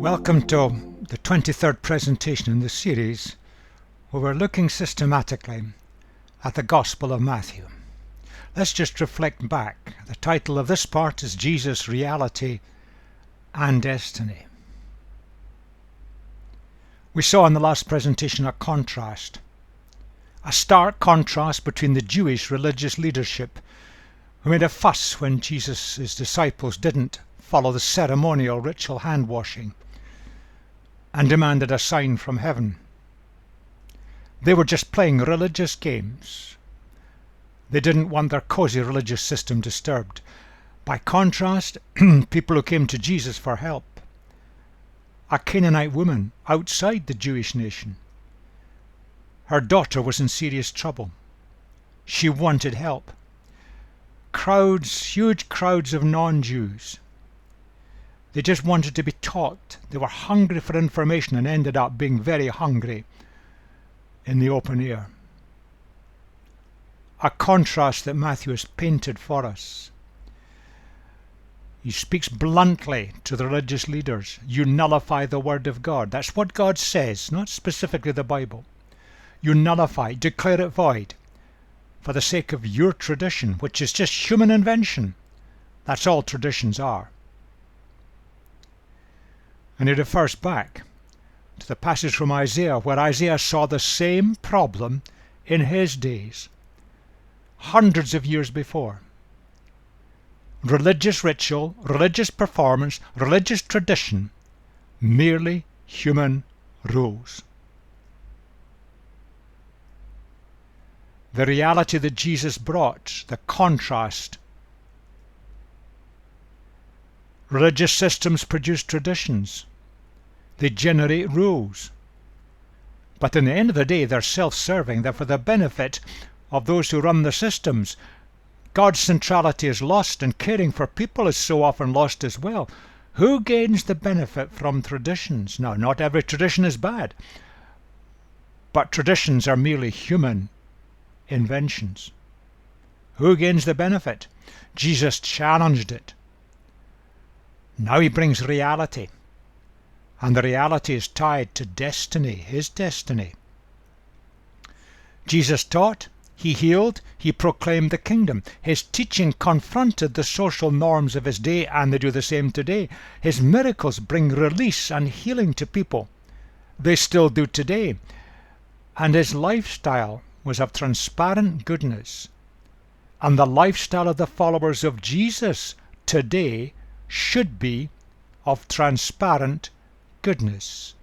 Welcome to the 23rd presentation in the series where we're looking systematically at the Gospel of Matthew. Let's just reflect back. The title of this part is Jesus, Reality and Destiny. We saw in the last presentation a stark contrast between the Jewish religious leadership who made a fuss when Jesus' disciples didn't follow the ceremonial ritual hand washing and demanded a sign from heaven. They were just playing religious games. They didn't want their cozy religious system disturbed. By contrast, people who came to Jesus for help, a Canaanite woman outside the Jewish nation. Her daughter was in serious trouble. She wanted help. Huge crowds of non-Jews. They just wanted to be taught. They were hungry for information and ended up being very hungry in the open air. A contrast that Matthew has painted for us. He speaks bluntly to the religious leaders. You nullify the word of God. That's what God says, not specifically the Bible. You nullify, declare it void for the sake of your tradition, which is just human invention. That's all traditions are. And he refers back to the passage from Isaiah where Isaiah saw the same problem in his days, hundreds of years before. Religious ritual, religious performance, religious tradition, merely human rules. The reality that Jesus brought, the contrast. Religious systems produce traditions. They generate rules. But in the end of the day, they're self-serving. They're for the benefit of those who run the systems. God's centrality is lost, and caring for people is so often lost as well. Who gains the benefit from traditions? Now, not every tradition is bad, but traditions are merely human inventions. Who gains the benefit? Jesus challenged it. Now he brings reality, and the reality is tied to destiny, his destiny. Jesus taught, he healed, he proclaimed the kingdom. His teaching confronted the social norms of his day, and they do the same today. His miracles bring release and healing to people. They still do today. And his lifestyle was of transparent goodness. And the lifestyle of the followers of Jesus today should be of transparent goodness.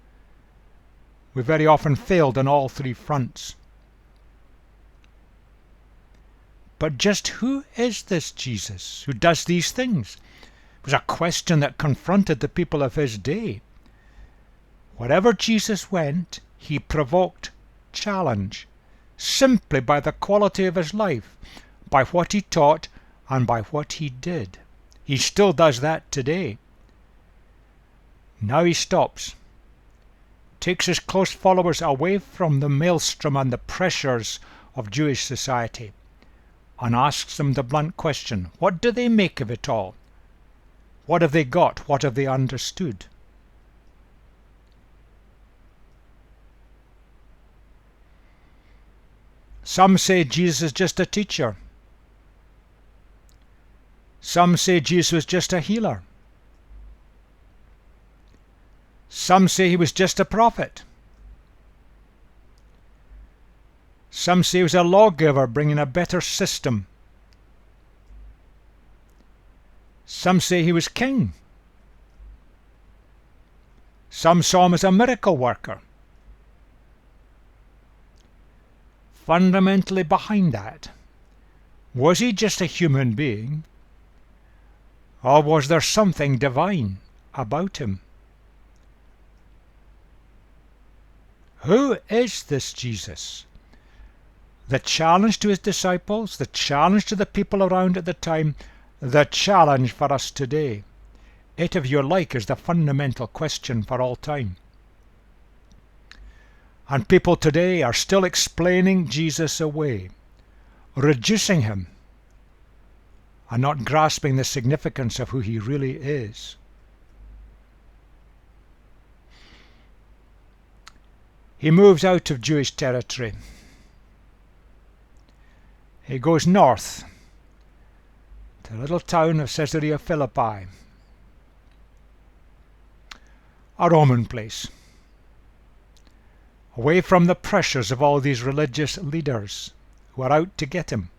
We very often failed on all three fronts. But just who is this Jesus who does these things? It was a question that confronted the people of his day. Wherever Jesus went, he provoked challenge, simply by the quality of his life, by what he taught, and by what he did. He still does that today. Now he stops, takes his close followers away from the maelstrom and the pressures of Jewish society, and asks them the blunt question, what do they make of it all? What have they got? What have they understood? Some say Jesus is just a teacher. Some say Jesus was just a healer. Some say he was just a prophet. Some say he was a lawgiver bringing a better system. Some say he was king. Some saw him as a miracle worker. Fundamentally behind that, was he just a human being? Or was there something divine about him? Who is this Jesus? The challenge to his disciples, the challenge to the people around at the time, the challenge for us today. It, if you like, is the fundamental question for all time. And people today are still explaining Jesus away, reducing him, and not grasping the significance of who he really is. he moves out of Jewish territory. He goes north to the little town of Caesarea Philippi, a Roman place, away from the pressures of all these religious leaders who are out to get him.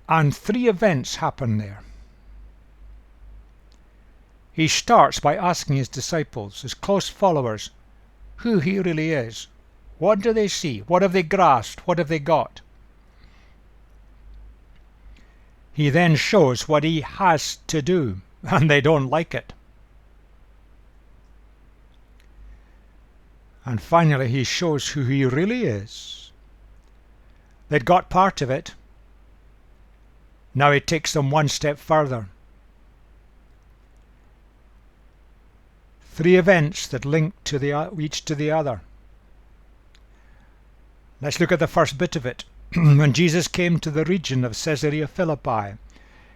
And three events happen there. He starts by asking his disciples, his close followers, who he really is. What do they see? What have they grasped? What have they got? He then shows what he has to do, and they don't like it. And finally, he shows who he really is. They'd got part of it. Now he takes them one step further. Three events that link to each to the other. Let's look at the first bit of it. When Jesus came to the region of Caesarea Philippi,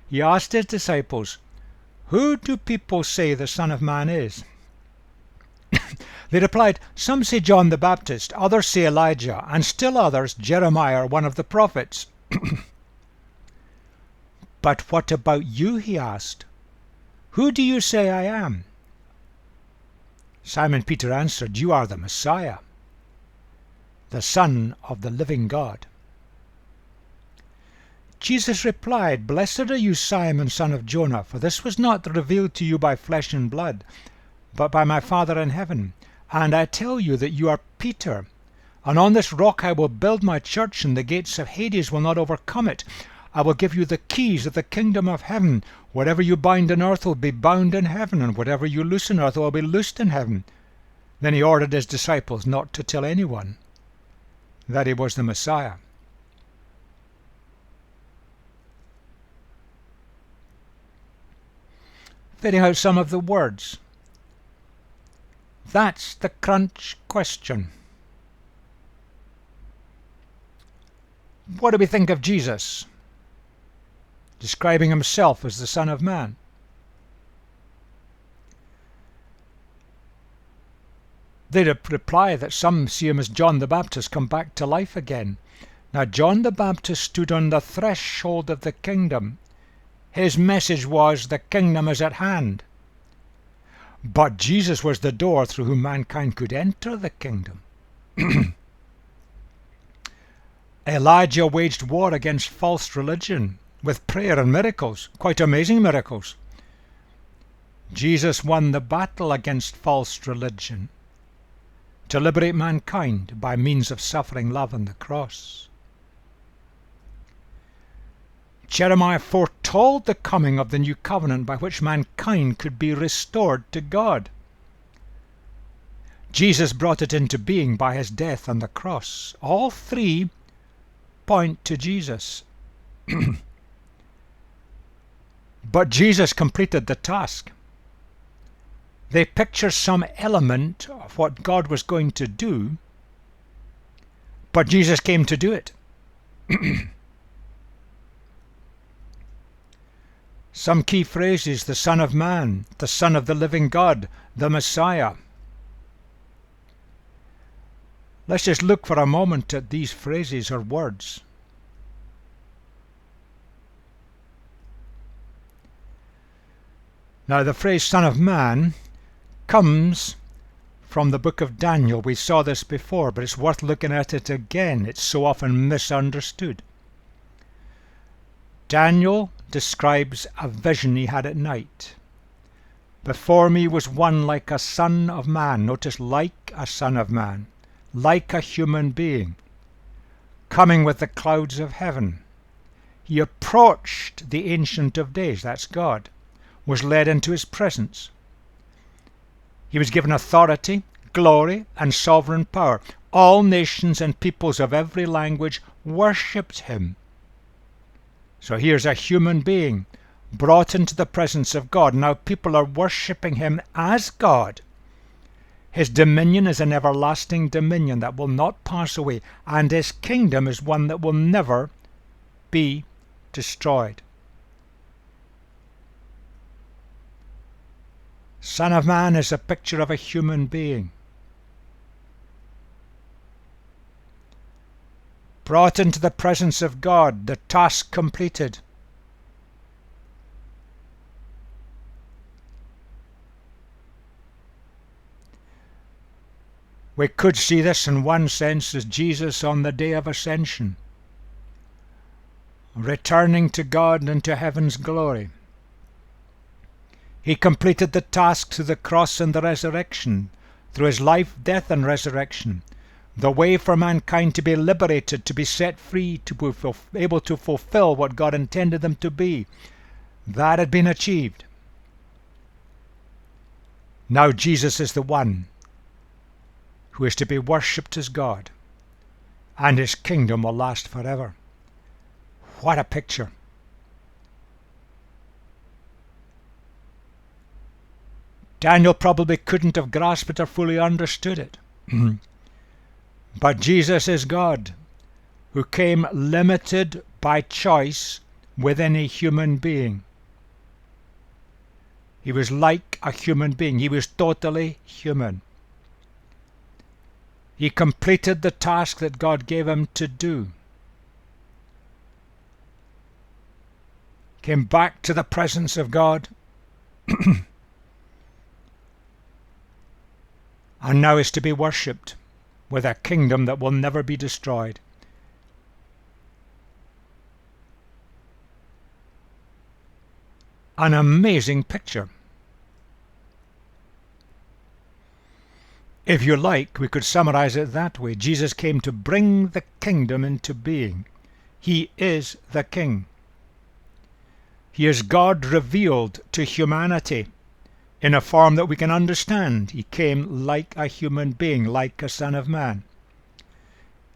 he asked his disciples, "Who do people say the Son of Man is?" They replied, "Some say John the Baptist, others say Elijah, and still others Jeremiah or one of the prophets." "But what about you?" he asked. "Who do you say I am?" Simon Peter answered, "You are the Messiah, the Son of the living God." Jesus replied, "Blessed are you, Simon, son of Jonah, for this was not revealed to you by flesh and blood, but by my Father in heaven. And I tell you that you are Peter, and on this rock I will build my church, and the gates of Hades will not overcome it. I will give you the keys of the kingdom of heaven. Whatever you bind on earth will be bound in heaven, and whatever you loose on earth will be loosed in heaven." Then he ordered his disciples not to tell anyone that he was the Messiah. Fitting out some of the words. That's the crunch question. What do we think of Jesus, describing himself as the Son of Man? They reply that some see him as John the Baptist come back to life again. Now, John the Baptist stood on the threshold of the kingdom. His message was, the kingdom is at hand. But Jesus was the door through whom mankind could enter the kingdom. Elijah waged war against false religion with prayer and miracles, quite amazing miracles. Jesus won the battle against false religion to liberate mankind by means of suffering love on the cross. Jeremiah foretold the coming of the new covenant by which mankind could be restored to God. Jesus brought it into being by his death on the cross. All three point to Jesus. But Jesus completed the task. They picture some element of what God was going to do, but Jesus came to do it. Some key phrases: the Son of Man, the Son of the living God, the Messiah. Let's just look for a moment at these phrases or words. Now, the phrase Son of Man comes from the book of Daniel. We saw this before, but it's worth looking at it again. It's so often misunderstood. Daniel describes a vision he had at night. Before me was one like a son of man. Notice, like a son of man, like a human being, coming with the clouds of heaven. He approached the Ancient of Days, that's God, was led into his presence. He was given authority, glory, and sovereign power. All nations and peoples of every language worshipped him. So here's a human being brought into the presence of God. Now people are worshipping him as God. His dominion is an everlasting dominion that will not pass away, and his kingdom is one that will never be destroyed. Son of Man is a picture of a human being. brought into the presence of God, the task completed. We could see this in one sense as Jesus on the day of ascension, returning to God and to heaven's glory. He completed the task through the cross and the resurrection, through his life, death, and resurrection, the way for mankind to be liberated, to be set free, to be able to fulfill what God intended them to be. That had been achieved. Now Jesus is the one who is to be worshipped as God, and his kingdom will last forever. What a picture! Daniel probably couldn't have grasped it or fully understood it. But Jesus is God, who came limited by choice within a human being. He was like a human being. He was totally human. He completed the task that God gave him to do. Came back to the presence of God and now is to be worshipped with a kingdom that will never be destroyed. An amazing picture. If you like, we could summarize it that way. Jesus came to bring the kingdom into being. He is the King. He is God revealed to humanity in a form that we can understand. He came like a human being, like a Son of Man.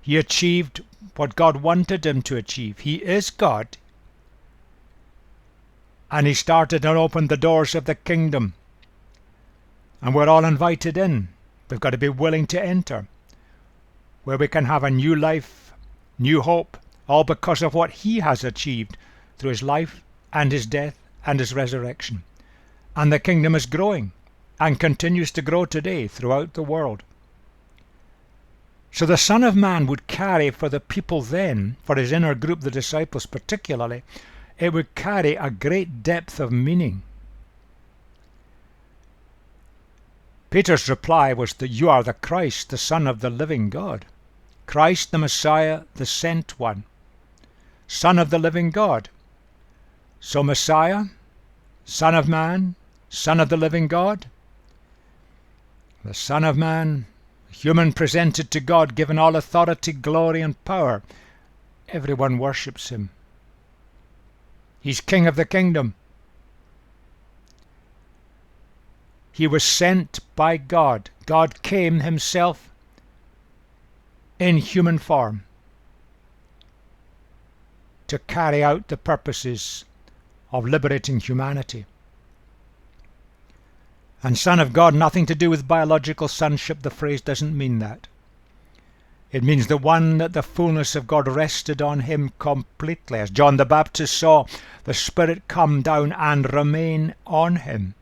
He achieved what God wanted him to achieve. He is God. And he started and opened the doors of the kingdom. And we're all invited in. We've got to be willing to enter, where we can have a new life, new hope, all because of what he has achieved through his life and his death and his resurrection. And the kingdom is growing and continues to grow today throughout the world. So the Son of Man would carry for the people then, for his inner group, the disciples particularly, it would carry a great depth of meaning. Peter's reply was that you are the Christ, the Son of the living God. Christ the Messiah, the sent one. Son of the living God. So Messiah, Son of Man, Son of the living God. The Son of Man, human presented to God, given all authority, glory, and power. Everyone worships him. He's King of the kingdom. He was sent by God. God came himself in human form to carry out the purposes of liberating humanity. And Son of God, nothing to do with biological sonship. The phrase doesn't mean that. It means the one that the fullness of God rested on him completely. As John the Baptist saw the Spirit come down and remain on him.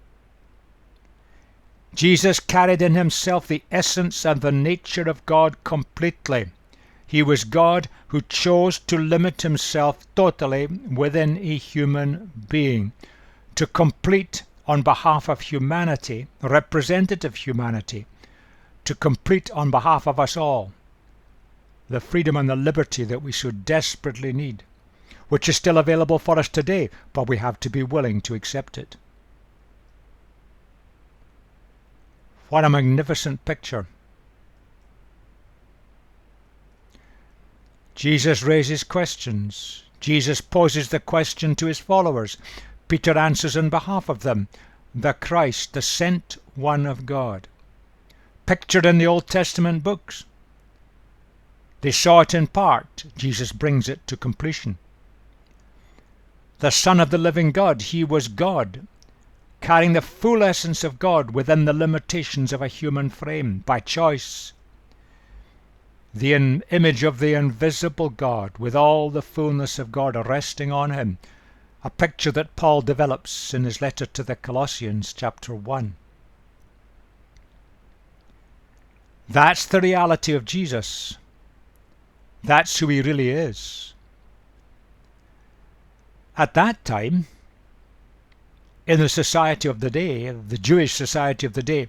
Jesus carried in himself the essence and the nature of God completely. He was God who chose to limit himself totally within a human being, to complete on behalf of humanity, representative humanity, to complete on behalf of us all the freedom and the liberty that we so desperately need, which is still available for us today, but we have to be willing to accept it. What a magnificent picture. Jesus raises questions. Jesus poses the question to his followers. Peter answers on behalf of them. The Christ, the sent one of God. Pictured in the Old Testament books. They saw it in part. Jesus brings it to completion. The Son of the living God. He was God, carrying the full essence of God within the limitations of a human frame, by choice. The image of the invisible God, with all the fullness of God resting on him, a picture that Paul develops in his letter to the Colossians, chapter 1. That's the reality of Jesus. That's who he really is. At that time, in the society of the day, the Jewish society of the day,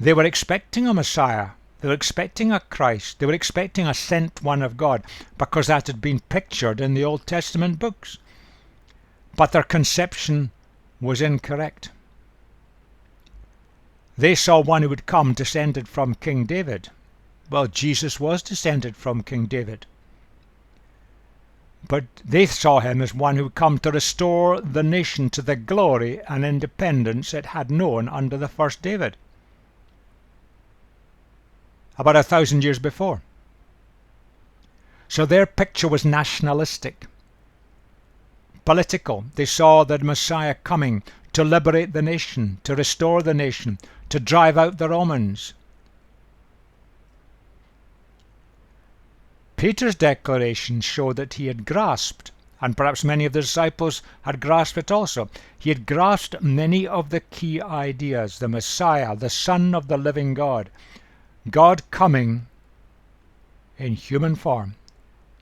they were expecting a Messiah. They were expecting a Christ. They were expecting a sent one of God, because that had been pictured in the Old Testament books. But their conception was incorrect. They saw one who would come descended from King David. Well, Jesus was descended from King David. But they saw him as one who would come to restore the nation to the glory and independence it had known under the first David, about 1,000 years before. So their picture was nationalistic, political. They saw the Messiah coming to liberate the nation, to restore the nation, to drive out the Romans. Peter's declaration showed that he had grasped, and perhaps many of the disciples had grasped it also, he had grasped many of the key ideas. The Messiah, the Son of the living God, God coming in human form.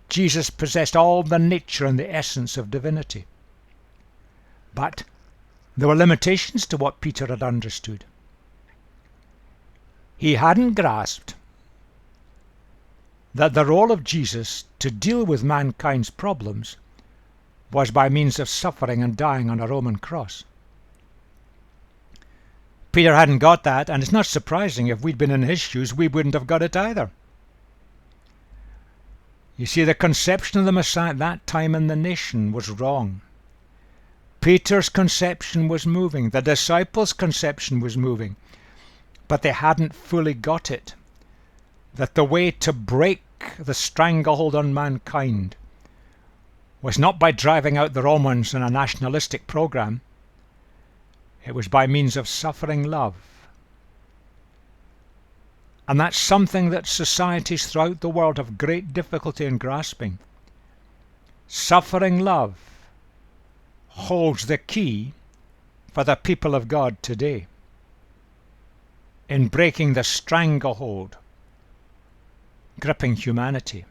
Jesus possessed all the nature and the essence of divinity. But there were limitations to what Peter had understood. He hadn't grasped that the role of Jesus to deal with mankind's problems was by means of suffering and dying on a Roman cross. Peter hadn't got that, and it's not surprising. If we'd been in his shoes, we wouldn't have got it either. You see, the conception of the Messiah at that time in the nation was wrong. Peter's conception was moving. The disciples' conception was moving. But they hadn't fully got it. That the way to break the stranglehold on mankind was not by driving out the Romans in a nationalistic program. It was by means of suffering love. And that's something that societies throughout the world have great difficulty in grasping. Suffering love holds the key for the people of God today in breaking the stranglehold gripping humanity.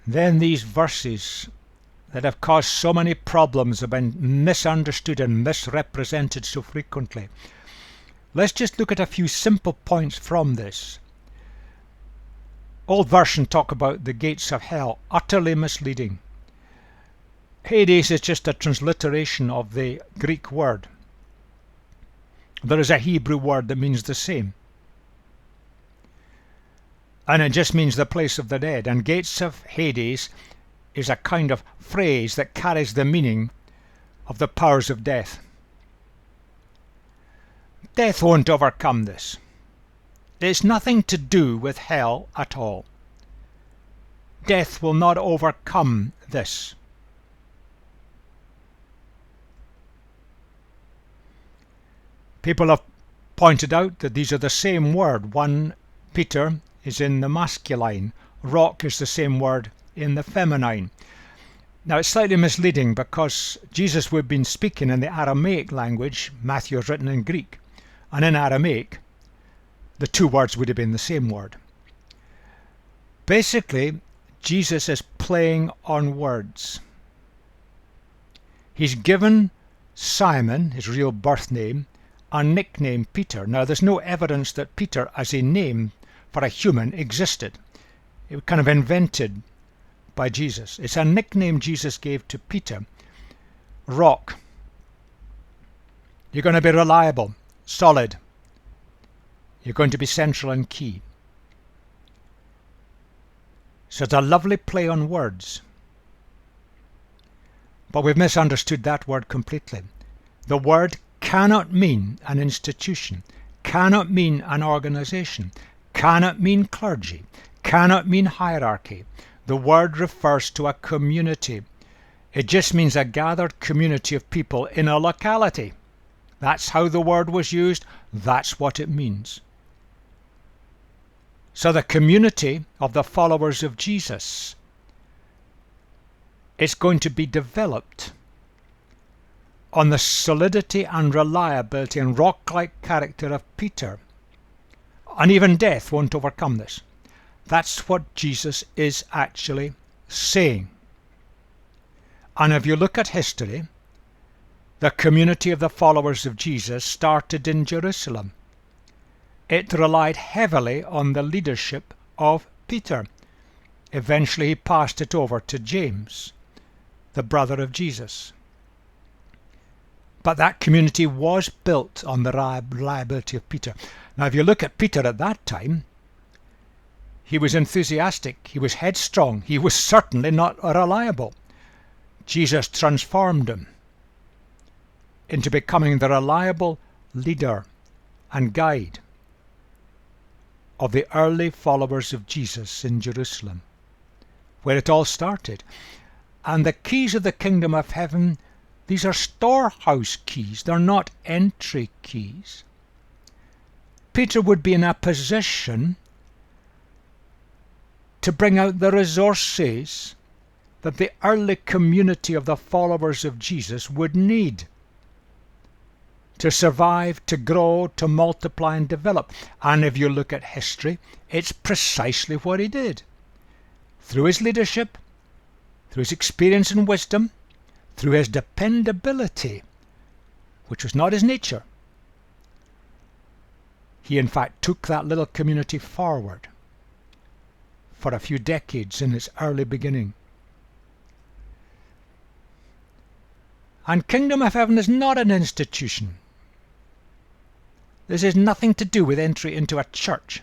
Then these verses that have caused so many problems have been misunderstood and misrepresented so frequently. Let's just look at a few simple points from this. Old version talk about the gates of hell, utterly misleading. Hades is just a transliteration of the Greek word. There is a Hebrew word that means the same. And it just means the place of the dead. And gates of Hades is a kind of phrase that carries the meaning of the powers of death. Death won't overcome this. It's nothing to do with hell at all. Death will not overcome this. People have pointed out that these are the same word. 1 Peter is in the masculine. Rock is the same word in the feminine. Now it's slightly misleading because Jesus would have been speaking in the Aramaic language. Matthew is written in Greek. And in Aramaic, the two words would have been the same word. Basically, Jesus is playing on words. He's given Simon, his real birth name, a nickname Peter. Now there's no evidence that Peter as a name for a human existed. It was kind of invented by Jesus. It's a nickname Jesus gave to Peter. Rock. You're going to be reliable, solid. You're going to be central and key. So it's a lovely play on words. But we've misunderstood that word completely. The word cannot mean an institution, cannot mean an organization, cannot mean clergy, cannot mean hierarchy. The word refers to a community. It just means a gathered community of people in a locality. That's how the word was used. That's what it means. So the community of the followers of Jesus is going to be developed on the solidity and reliability and rock-like character of Peter, And even death won't overcome this. That's what Jesus is actually saying. And if you look at history, the community of the followers of Jesus started in Jerusalem. It relied heavily on the leadership of Peter. Eventually he passed it over to James, the brother of Jesus. But that community was built on the reliability of Peter. Now if you look at Peter at that time, he was enthusiastic, he was headstrong, he was certainly not reliable. Jesus transformed him into becoming the reliable leader and guide of the early followers of Jesus in Jerusalem, where it all started. And the keys of the kingdom of heaven, these are storehouse keys, they're not entry keys. Peter would be in a position to bring out the resources that the early community of the followers of Jesus would need to survive, to grow, to multiply and develop. And if you look at history, it's precisely what he did. Through his leadership, through his experience and wisdom, through his dependability, which was not his nature, he in fact took that little community forward for a few decades in its early beginning. And Kingdom of Heaven is not an institution. This has nothing to do with entry into a church.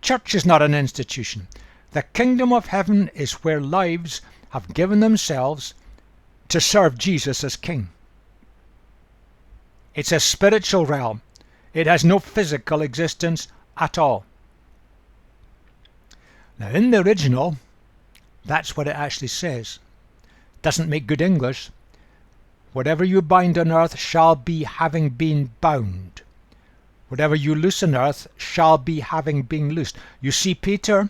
Church is not an institution. The Kingdom of Heaven is where lives have given themselves to serve Jesus as King. It's a spiritual realm. It has no physical existence at all. Now in the original, that's what it actually says. Doesn't make good English. Whatever you bind on earth shall be having been bound. Whatever you loose on earth shall be having been loosed. You see, Peter,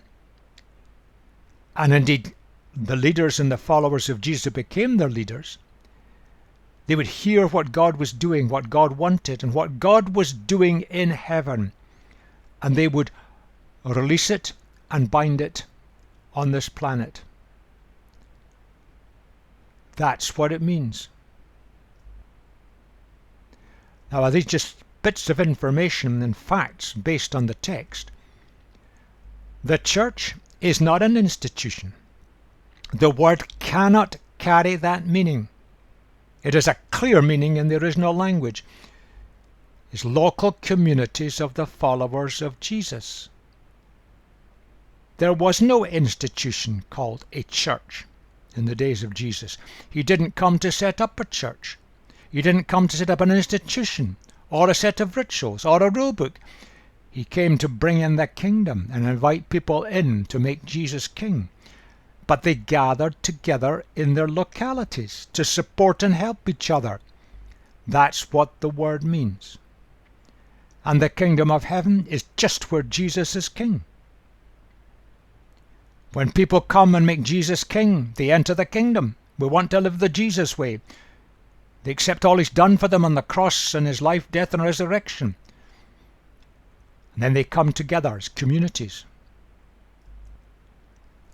and indeed the leaders and the followers of Jesus became their leaders, they would hear what God was doing, what God wanted, and what God was doing in heaven, and they would release it and bind it on this planet. That's what it means. Now, are these just bits of information and facts based on the text? The church is not an institution. The word cannot carry that meaning. It has a clear meaning in the original language. It's local communities of the followers of Jesus. There was no institution called a church in the days of Jesus. He didn't come to set up a church. He didn't come to set up an institution or a set of rituals or a rule book. He came to bring in the kingdom and invite people in to make Jesus king. But they gathered together in their localities to support and help each other. That's what the word means. And the kingdom of heaven is just where Jesus is king. When people come and make Jesus king, they enter the kingdom. We want to live the Jesus way. They accept all he's done for them on the cross and his life, death and resurrection. And then they come together as communities.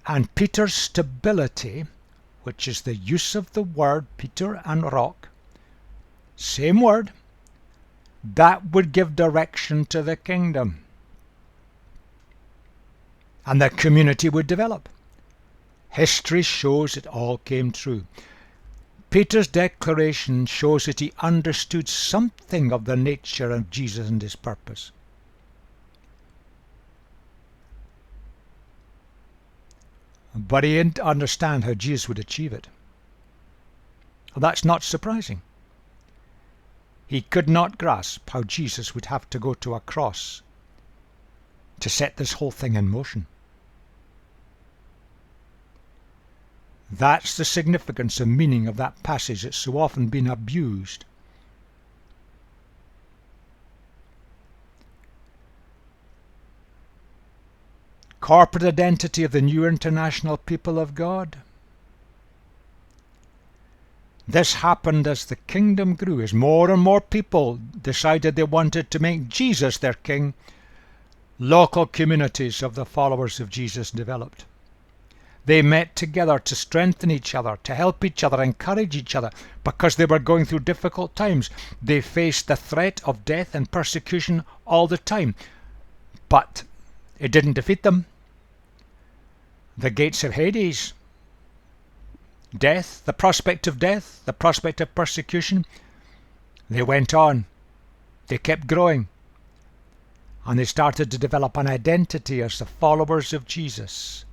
And Peter's stability, which is the use of the word Peter and rock, same word, that would give direction to the kingdom. And the community would develop. History shows it all came true. Peter's declaration shows that he understood something of the nature of Jesus and his purpose. But he didn't understand how Jesus would achieve it. Well, that's not surprising. He could not grasp how Jesus would have to go to a cross to set this whole thing in motion. That's the significance and meaning of that passage that's so often been abused. Corporate identity of the new international people of God. This happened as the kingdom grew, as more and more people decided they wanted to make Jesus their king. local communities of the followers of Jesus developed. They met together to strengthen each other, to help each other, encourage each other, because they were going through difficult times. They faced the threat of death and persecution all the time, but it didn't defeat them. The gates of Hades, death, the prospect of death, the prospect of persecution, they went on. They kept growing. And they started to develop an identity as the followers of Jesus.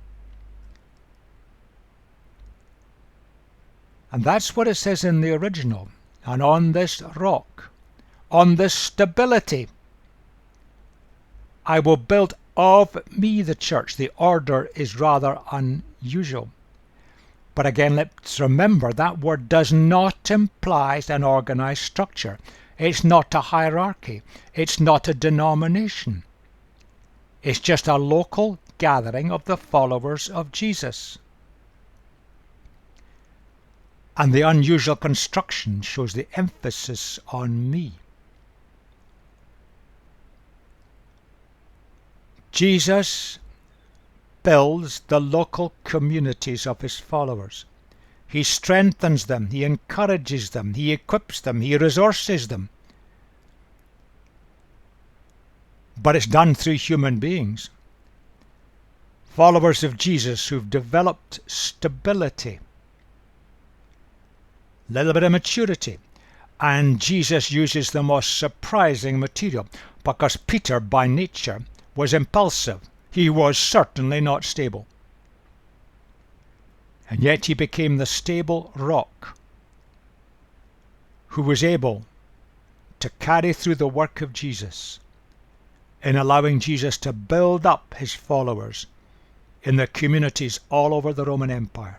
And that's what it says in the original. And on this rock, on this stability, I will build of me the church. The order is rather unusual. But again, let's remember that word does not imply an organized structure. It's not a hierarchy. It's not a denomination. It's just a local gathering of the followers of Jesus. And the unusual construction shows the emphasis on me. Jesus builds the local communities of his followers. He strengthens them, he encourages them, he equips them, he resources them. But it's done through human beings, followers of Jesus who've developed stability, a little bit of maturity. And Jesus uses the most surprising material, because Peter by nature was impulsive. He was certainly not stable. And yet he became the stable rock who was able to carry through the work of Jesus in allowing Jesus to build up his followers in the communities all over the Roman Empire.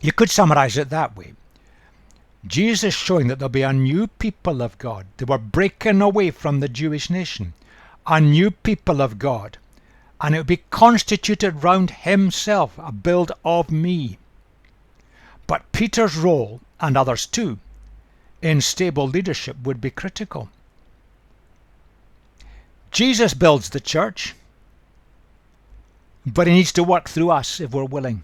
You could summarize it that way. Jesus showing that there'll be a new people of God. They were breaking away from the Jewish nation. A new people of God. And it will be constituted round himself, a build of me. But Peter's role, and others too, in stable leadership would be critical. Jesus builds the church, but he needs to work through us if we're willing.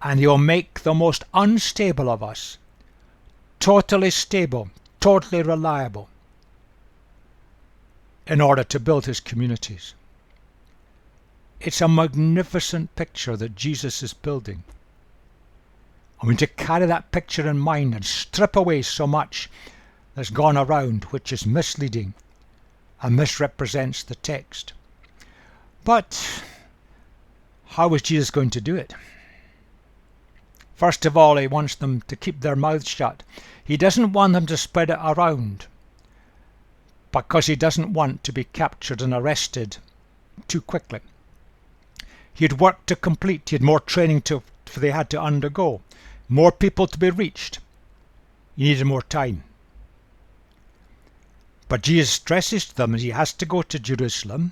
And he'll make the most unstable of us totally stable, totally reliable, in order to build his communities. It's a magnificent picture that Jesus is building. I mean, to carry that picture in mind and strip away so much that's gone around, which is misleading and misrepresents the text. But how is Jesus going to do it? First of all, he wants them to keep their mouths shut. He doesn't want them to spread it around, because he doesn't want to be captured and arrested too quickly. He had work to complete. He had more training they had to undergo, more people to be reached. He needed more time. But Jesus stresses to them that he has to go to Jerusalem.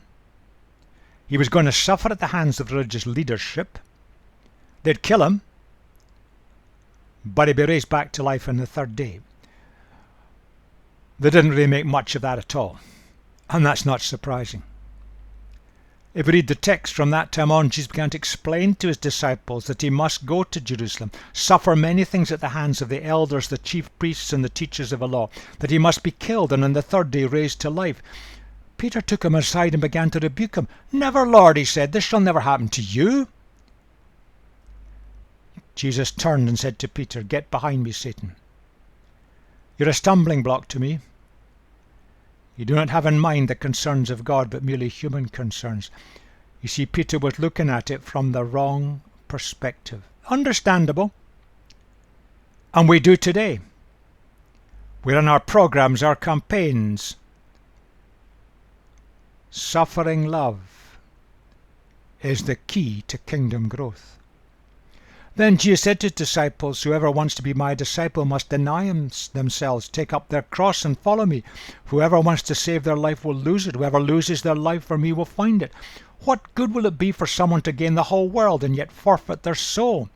He was going to suffer at the hands of religious leadership. They'd kill him, but he'd be raised back to life on the third day. They didn't really make much of that at all, and that's not surprising. If we read the text from that time on, Jesus began to explain to his disciples that he must go to Jerusalem, suffer many things at the hands of the elders, the chief priests, and the teachers of the law, that he must be killed and on the third day raised to life. Peter took him aside and began to rebuke him. "Never, Lord," he said, "this shall never happen to you." Jesus turned and said to Peter, "Get behind me, Satan. You're a stumbling block to me. You do not have in mind the concerns of God, but merely human concerns." You see, Peter was looking at it from the wrong perspective. Understandable. And we do today. We're in our programs, our campaigns. Suffering love is the key to kingdom growth. Then Jesus said to his disciples, "Whoever wants to be my disciple must deny themselves, take up their cross and follow me. Whoever wants to save their life will lose it. Whoever loses their life for me will find it. What good will it be for someone to gain the whole world and yet forfeit their soul?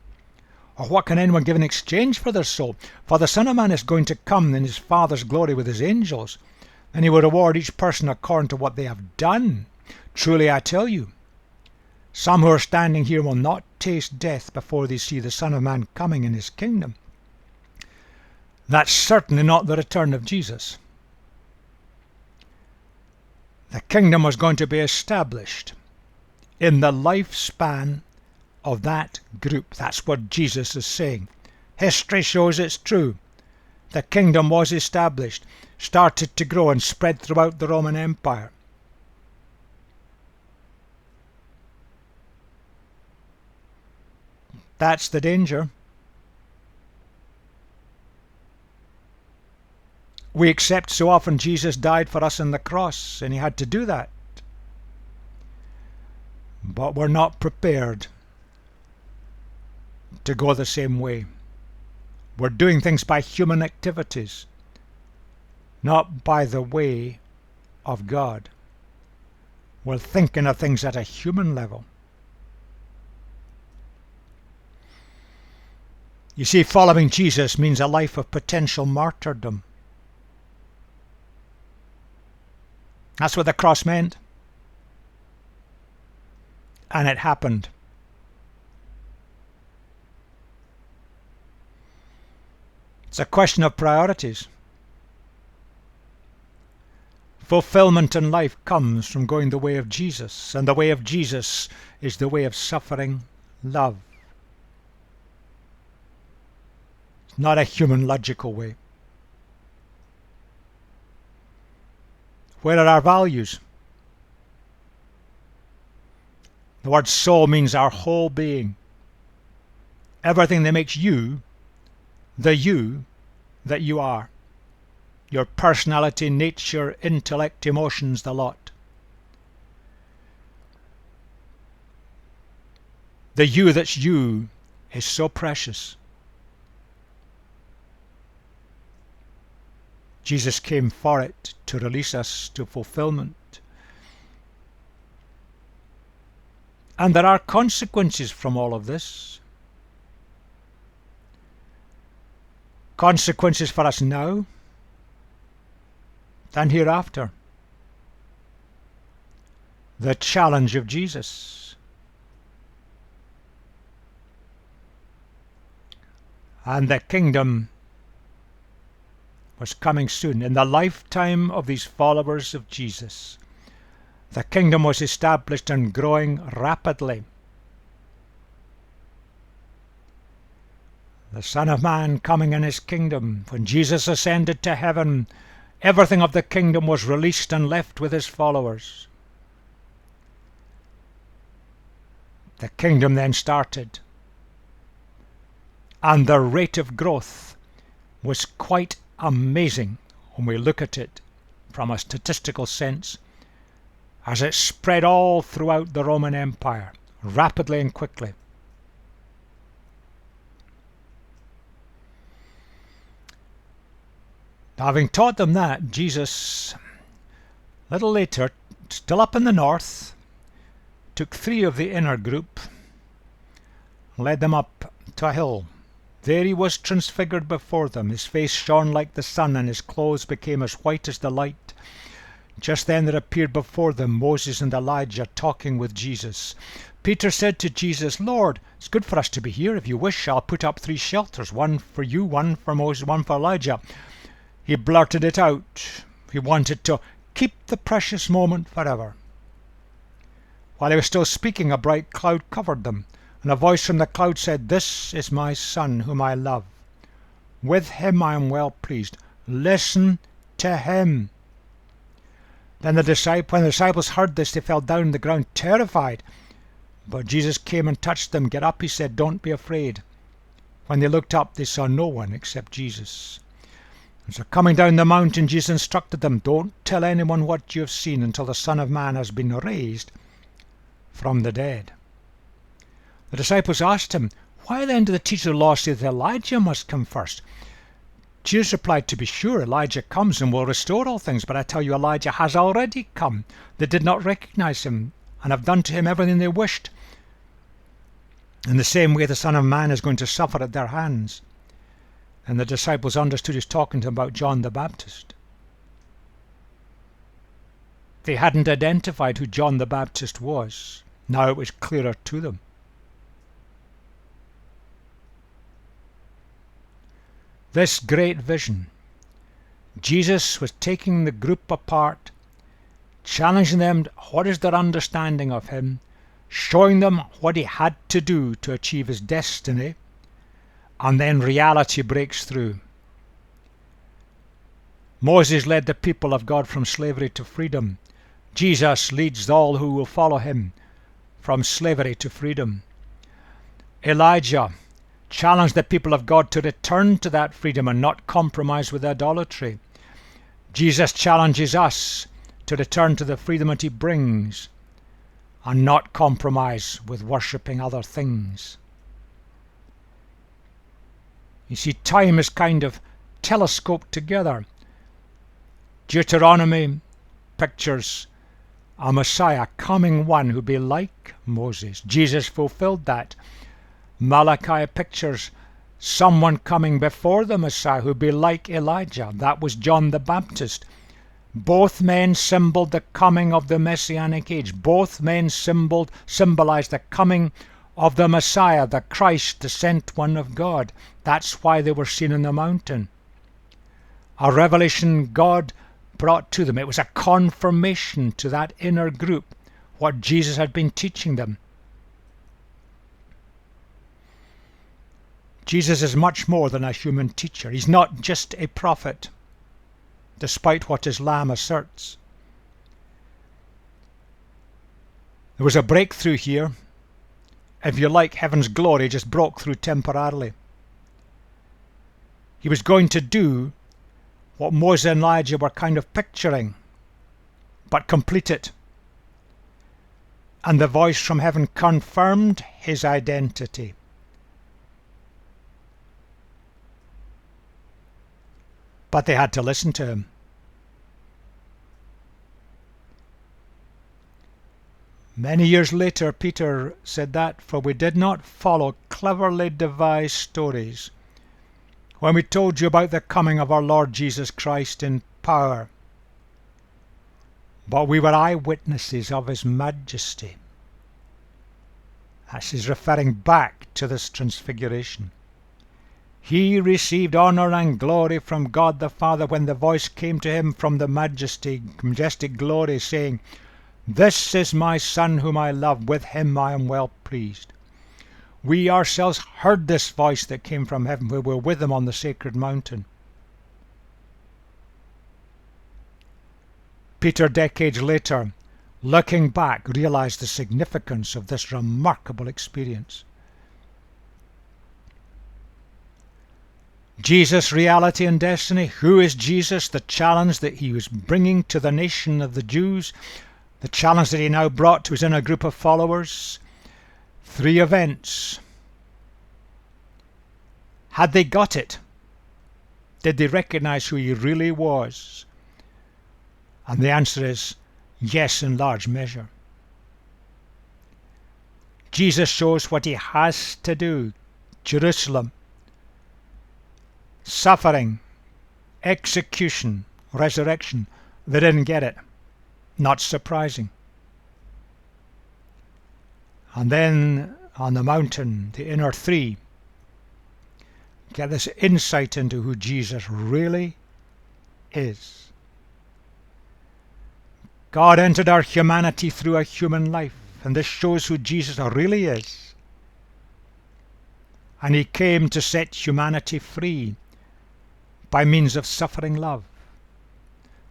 Or what can anyone give in exchange for their soul? For the Son of Man is going to come in his Father's glory with his angels. and he will reward each person according to what they have done. Truly I tell you, some who are standing here will not taste death before they see the Son of Man coming in his kingdom. That's certainly not the return of Jesus. The kingdom was going to be established in the lifespan of that group. That's what Jesus is saying. History shows it's true. The kingdom was established, started to grow and spread throughout the Roman Empire. That's the danger. We accept so often Jesus died for us on the cross, and he had to do that. But we're not prepared to go the same way. We're doing things by human activities, not by the way of God. We're thinking of things at a human level. You see, following Jesus means a life of potential martyrdom. That's what the cross meant. And it happened. It's a question of priorities. Fulfillment in life comes from going the way of Jesus, and the way of Jesus is the way of suffering love. It's not a human logical way. Where are our values? The word soul means our whole being. Everything that makes you the you that you are. Your personality, nature, intellect, emotions, the lot. The you that's you is so precious. Jesus came for it to release us to fulfillment. And there are consequences from all of this. Consequences for us now and hereafter. The challenge of Jesus. And the kingdom was coming soon. In the lifetime of these followers of Jesus, the kingdom was established and growing rapidly. The Son of Man coming in his kingdom. When Jesus ascended to heaven, everything of the kingdom was released and left with his followers. The kingdom then started, and the rate of growth was quite amazing when we look at it from a statistical sense, as it spread all throughout the Roman Empire, rapidly and quickly. Having taught them that, Jesus, a little later, still up in the north, took 3 of the inner group, led them up to a hill. There he was transfigured before them. His face shone like the sun, and his clothes became as white as the light. Just then there appeared before them Moses and Elijah talking with Jesus. Peter said to Jesus, "Lord, it's good for us to be here. If you wish, I'll put up 3 shelters, one for you, one for Moses, one for Elijah." He blurted it out. He wanted to keep the precious moment forever. While he was still speaking, a bright cloud covered them, and a voice from the cloud said, "This is my Son, whom I love. With him I am well pleased. Listen to him." Then when the disciples heard this, they fell down on the ground, terrified. But Jesus came and touched them. "Get up," he said, "don't be afraid." When they looked up, they saw no one except Jesus. And so coming down the mountain, Jesus instructed them, "Don't tell anyone what you have seen until the Son of Man has been raised from the dead." The disciples asked him, "Why then do the teachers of the law say that Elijah must come first?" Jesus replied, "To be sure, Elijah comes and will restore all things, but I tell you, Elijah has already come. They did not recognize him and have done to him everything they wished. In the same way, the Son of Man is going to suffer at their hands." And the disciples understood he was talking to them about John the Baptist. They hadn't identified who John the Baptist was. Now it was clearer to them. This great vision, Jesus was taking the group apart, challenging them, what is their understanding of him, showing them what he had to do to achieve his destiny, and then reality breaks through. Moses led the people of God from slavery to freedom. Jesus leads all who will follow him from slavery to freedom. Elijah challenged the people of God to return to that freedom and not compromise with idolatry. Jesus challenges us to return to the freedom that he brings and not compromise with worshipping other things. You see, time is kind of telescoped together. Deuteronomy pictures a Messiah coming, one who be like Moses. Jesus fulfilled that. Malachi pictures someone coming before the Messiah who be like Elijah. That was John the Baptist. Both men symbolized the coming of the Messianic age. Both men symbolized the coming of the Messiah, the Christ, the sent one of God. That's why they were seen on the mountain. A revelation God brought to them. It was a confirmation to that inner group what Jesus had been teaching them. Jesus is much more than a human teacher. He's not just a prophet, despite what Islam asserts. There was a breakthrough here. If you like, heaven's glory just broke through temporarily. He was going to do what Moses and Elijah were kind of picturing, but complete it. And the voice from heaven confirmed his identity. But they had to listen to him. Many years later, Peter said that, for we did not follow cleverly devised stories when we told you about the coming of our Lord Jesus Christ in power, but we were eyewitnesses of his majesty. This is referring back to this transfiguration. He received honor and glory from God the Father when the voice came to him from the majestic glory, saying, "This is my Son whom I love, with him I am well pleased." We ourselves heard this voice that came from heaven. We were with him on the sacred mountain. Peter, decades later, looking back, realized the significance of this remarkable experience. Jesus' reality and destiny. Who is Jesus? The challenge that he was bringing to the nation of the Jews, the challenge that he now brought to his inner group of followers. 3 events. Had they got it? Did they recognize who he really was? And the answer is yes, in large measure. Jesus shows what he has to do. Jerusalem, suffering, execution, resurrection. They didn't get it. Not surprising. And then on the mountain, the inner 3, get this insight into who Jesus really is. God entered our humanity through a human life, and this shows who Jesus really is. And he came to set humanity free by means of suffering love,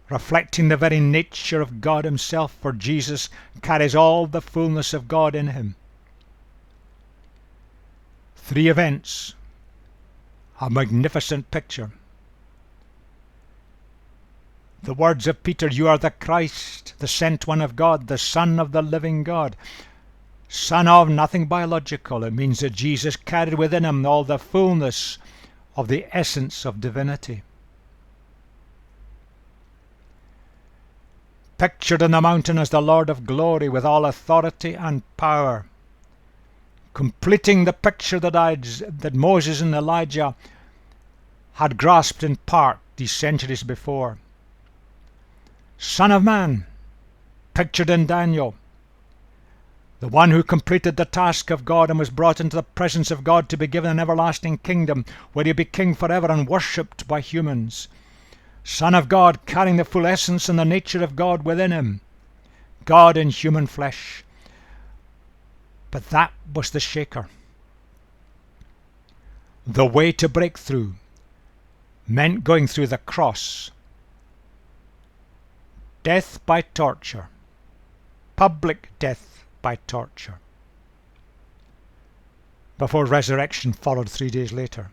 reflecting the very nature of God himself, for Jesus carries all the fullness of God in him. 3 events, a magnificent picture. The words of Peter, "You are the Christ, the sent one of God, the Son of the living God." Son of, nothing biological. It means that Jesus carried within him all the fullness of the essence of divinity. Pictured on the mountain as the Lord of glory with all authority and power, completing the picture that Moses and Elijah had grasped in part these centuries before. Son of Man, pictured in Daniel, the one who completed the task of God and was brought into the presence of God to be given an everlasting kingdom where he'd be king forever and worshipped by humans. Son of God, carrying the full essence and the nature of God within him. God in human flesh. But that was the shaker. The way to breakthrough meant going through the cross. Death by torture. Public death by torture, before resurrection followed 3 days later.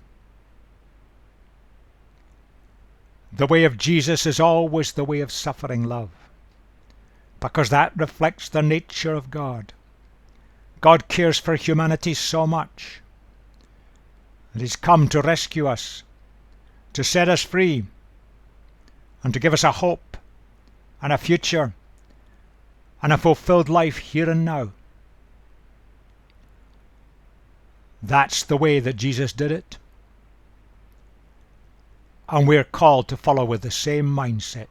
The way of Jesus is always the way of suffering love, because that reflects the nature of God. God cares for humanity so much that he's come to rescue us, to set us free, and to give us a hope and a future and a fulfilled life here and now. That's the way that Jesus did it. And we're called to follow with the same mindset.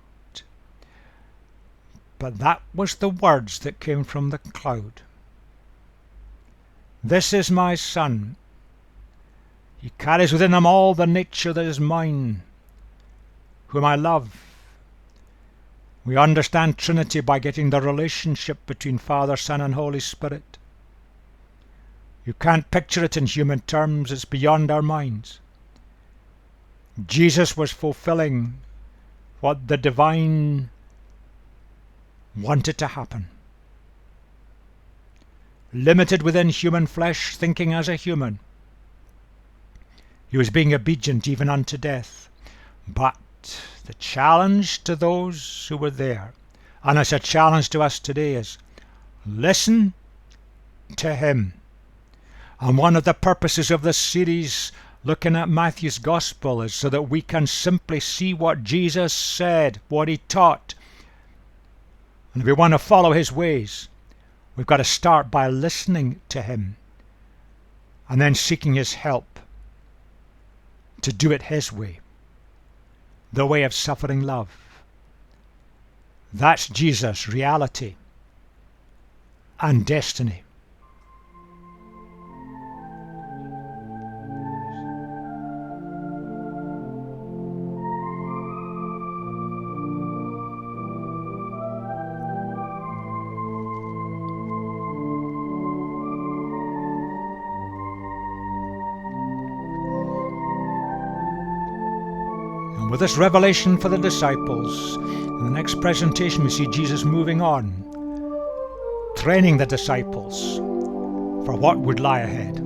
But that was the words that came from the cloud. This is my Son. He carries within him all the nature that is mine, whom I love. We understand Trinity by getting the relationship between Father, Son, and Holy Spirit. You can't picture it in human terms. It's beyond our minds. Jesus was fulfilling what the divine wanted to happen. Limited within human flesh, thinking as a human. He was being obedient even unto death. But the challenge to those who were there, and it's a challenge to us today, is listen to him. And one of the purposes of this series looking at Matthew's Gospel is so that we can simply see what Jesus said, what he taught. And if we want to follow his ways, we've got to start by listening to him and then seeking his help to do it his way. The way of suffering love. That's Jesus' reality and destiny. With this revelation for the disciples, in the next presentation we see Jesus moving on, training the disciples for what would lie ahead.